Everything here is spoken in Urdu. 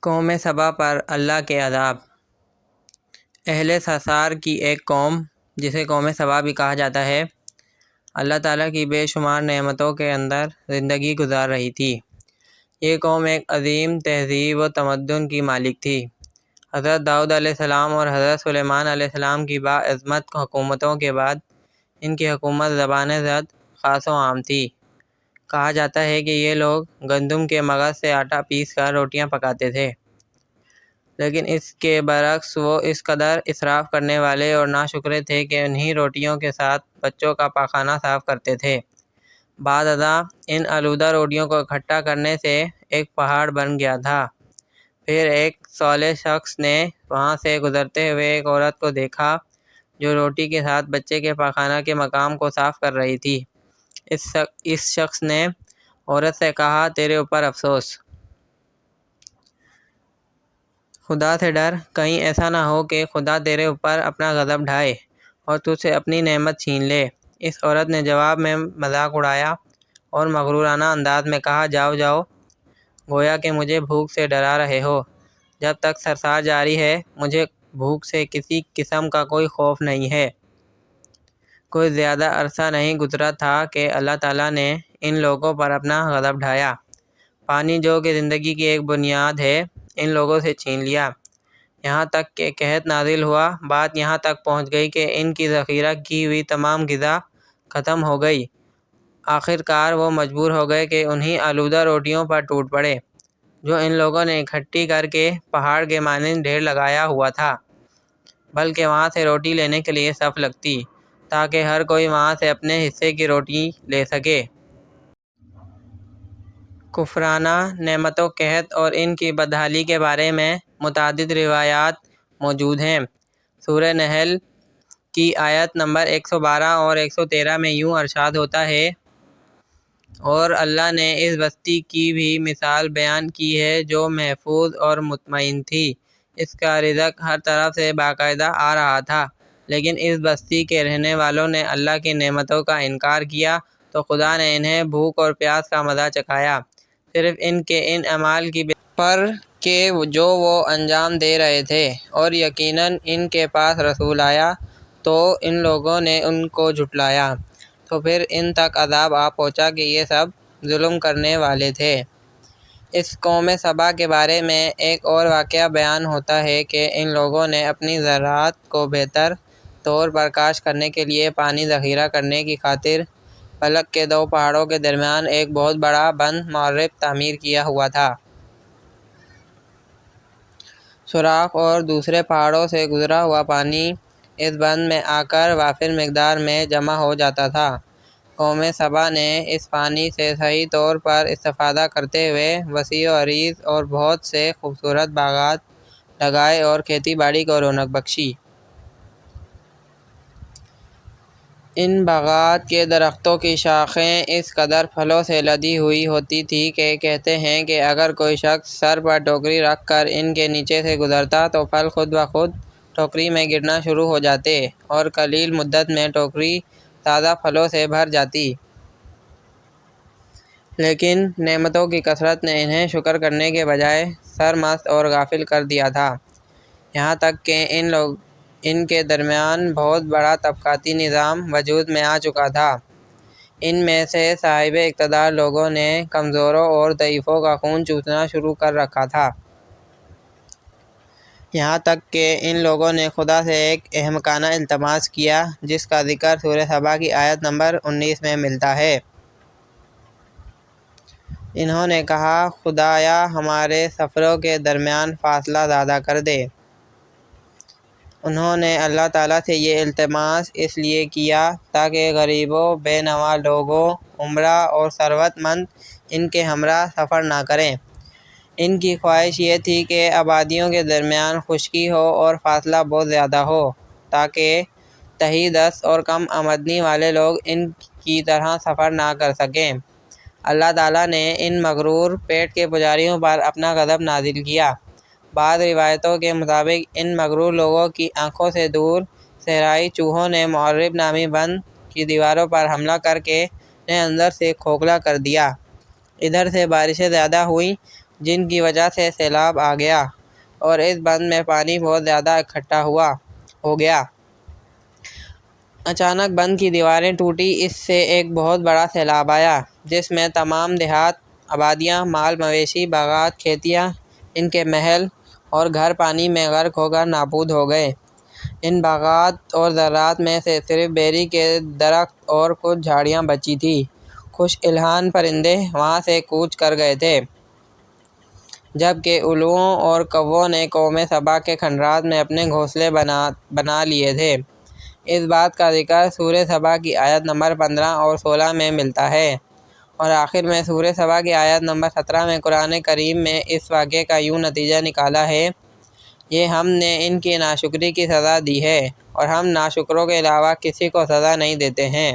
قوم سبا پر اللہ کے عذاب۔ اہل سثار کی ایک قوم جسے قوم سبا بھی کہا جاتا ہے، اللہ تعالیٰ کی بے شمار نعمتوں کے اندر زندگی گزار رہی تھی۔ یہ قوم ایک عظیم تہذیب و تمدن کی مالک تھی۔ حضرت داؤد علیہ السلام اور حضرت سلیمان علیہ السلام کی باعظمت حکومتوں کے بعد ان کی حکومت زبان زد خاص و عام تھی۔ کہا جاتا ہے کہ یہ لوگ گندم کے مغز سے آٹا پیس کر روٹیاں پکاتے تھے، لیکن اس کے برعکس وہ اس قدر اسراف کرنے والے اور ناشکرے تھے کہ انہی روٹیوں کے ساتھ بچوں کا پاخانہ صاف کرتے تھے۔ بعد ازاں ان آلودہ روٹیوں کو اکٹھا کرنے سے ایک پہاڑ بن گیا تھا۔ پھر ایک صالح شخص نے وہاں سے گزرتے ہوئے ایک عورت کو دیکھا جو روٹی کے ساتھ بچے کے پاخانہ کے مقام کو صاف کر رہی تھی۔ اس شخص نے عورت سے کہا، تیرے اوپر افسوس! خدا سے ڈر، کہیں ایسا نہ ہو کہ خدا تیرے اوپر اپنا غضب ڈھائے اور تجھ سے اپنی نعمت چھین لے۔ اس عورت نے جواب میں مذاق اڑایا اور مغرورانہ انداز میں کہا، جاؤ جاؤ، گویا کہ مجھے بھوک سے ڈرا رہے ہو۔ جب تک سرسار جاری ہے مجھے بھوک سے کسی قسم کا کوئی خوف نہیں ہے۔ کوئی زیادہ عرصہ نہیں گزرا تھا کہ اللہ تعالیٰ نے ان لوگوں پر اپنا غضب ڈھایا۔ پانی جو کہ زندگی کی ایک بنیاد ہے، ان لوگوں سے چھین لیا، یہاں تک کہ قحط نازل ہوا۔ بات یہاں تک پہنچ گئی کہ ان کی ذخیرہ کی ہوئی تمام غذا ختم ہو گئی۔ آخر کار وہ مجبور ہو گئے کہ انہی آلودہ روٹیوں پر ٹوٹ پڑے جو ان لوگوں نے اکٹھی کر کے پہاڑ کے مانند ڈھیر لگایا ہوا تھا، بلکہ وہاں سے روٹی لینے کے لیے صف لگتی تاکہ ہر کوئی وہاں سے اپنے حصے کی روٹی لے سکے۔ کفرانہ نعمتوں، قحط اور ان کی بدحالی کے بارے میں متعدد روایات موجود ہیں۔ سورہ نحل کی آیت نمبر 112 اور 113 میں یوں ارشاد ہوتا ہے، اور اللہ نے اس بستی کی بھی مثال بیان کی ہے جو محفوظ اور مطمئن تھی۔ اس کا رزق ہر طرف سے باقاعدہ آ رہا تھا، لیکن اس بستی کے رہنے والوں نے اللہ کی نعمتوں کا انکار کیا تو خدا نے انہیں بھوک اور پیاس کا مزہ چکھایا، صرف ان کے ان اعمال کی بنا پر کہ جو وہ انجام دے رہے تھے، اور یقیناً ان کے پاس رسول آیا تو ان لوگوں نے ان کو جھٹلایا، تو پھر ان تک عذاب آ پہنچا کہ یہ سب ظلم کرنے والے تھے۔ اس قوم سبا کے بارے میں ایک اور واقعہ بیان ہوتا ہے کہ ان لوگوں نے اپنی زراعت کو بہتر طور پر کاشت کرنے کے لیے پانی ذخیرہ کرنے کی خاطر فلک کے دو پہاڑوں کے درمیان ایک بہت بڑا بند معرب تعمیر کیا ہوا تھا۔ سوراخ اور دوسرے پہاڑوں سے گزرا ہوا پانی اس بند میں آ کر وافر مقدار میں جمع ہو جاتا تھا۔ قوم سبا نے اس پانی سے صحیح طور پر استفادہ کرتے ہوئے وسیع و عریض اور بہت سے خوبصورت باغات لگائے اور کھیتی باڑی کو رونق بخشی۔ ان باغات کے درختوں کی شاخیں اس قدر پھلوں سے لدی ہوئی ہوتی تھیں کہ کہتے ہیں کہ اگر کوئی شخص سر پر ٹوکری رکھ کر ان کے نیچے سے گزرتا تو پھل خود بخود ٹوکری میں گرنا شروع ہو جاتے اور قلیل مدت میں ٹوکری تازہ پھلوں سے بھر جاتی۔ لیکن نعمتوں کی کثرت نے انہیں شکر کرنے کے بجائے سرمست اور غافل کر دیا تھا، یہاں تک کہ ان کے درمیان بہت بڑا طبقاتی نظام وجود میں آ چکا تھا۔ ان میں سے صاحب اقتدار لوگوں نے کمزوروں اور ضعیفوں کا خون چوسنا شروع کر رکھا تھا، یہاں تک کہ ان لوگوں نے خدا سے ایک احمقانہ التماس کیا جس کا ذکر سورہ سبا کی آیت نمبر 19 میں ملتا ہے۔ انہوں نے کہا، خدایا ہمارے سفروں کے درمیان فاصلہ زیادہ کر دے۔ انہوں نے اللہ تعالیٰ سے یہ التماس اس لیے کیا تاکہ غریبوں، بے نوا لوگوں، امراء اور ثروت مند ان کے ہمراہ سفر نہ کریں۔ ان کی خواہش یہ تھی کہ آبادیوں کے درمیان خشکی ہو اور فاصلہ بہت زیادہ ہو تاکہ تہی دست اور کم آمدنی والے لوگ ان کی طرح سفر نہ کر سکیں۔ اللہ تعالیٰ نے ان مغرور پیٹ کے پجاریوں پر اپنا غضب نازل کیا۔ بعض روایتوں کے مطابق ان مغرور لوگوں کی آنکھوں سے دور صحرائی چوہوں نے معرب نامی بند کی دیواروں پر حملہ کر کے انہیں اندر سے کھوکھلا کر دیا۔ ادھر سے بارشیں زیادہ ہوئیں جن کی وجہ سے سیلاب آ گیا اور اس بند میں پانی بہت زیادہ اکٹھا ہو گیا۔ اچانک بند کی دیواریں ٹوٹی۔ اس سے ایک بہت بڑا سیلاب آیا جس میں تمام دیہات، آبادیاں، مال مویشی، باغات، کھیتیاں، ان کے محل اور گھر پانی میں غرق ہو کر نابود ہو گئے۔ ان باغات اور زراعت میں سے صرف بیری کے درخت اور کچھ جھاڑیاں بچی تھیں۔ خوش الحان پرندے وہاں سے کوچ کر گئے تھے، جبکہ الوؤں اور کووں نے قوم سبا کے کھنڈرات میں اپنے گھونسلے بنا لیے تھے۔ اس بات کا ذکر سورہ سبا کی آیت نمبر 15 اور 16 میں ملتا ہے، اور آخر میں سورہ سبا کی آیت نمبر 17 میں قرآن کریم میں اس واقعے کا یوں نتیجہ نکالا ہے: یہ ہم نے ان کی ناشکری کی سزا دی ہے اور ہم ناشکروں کے علاوہ کسی کو سزا نہیں دیتے ہیں۔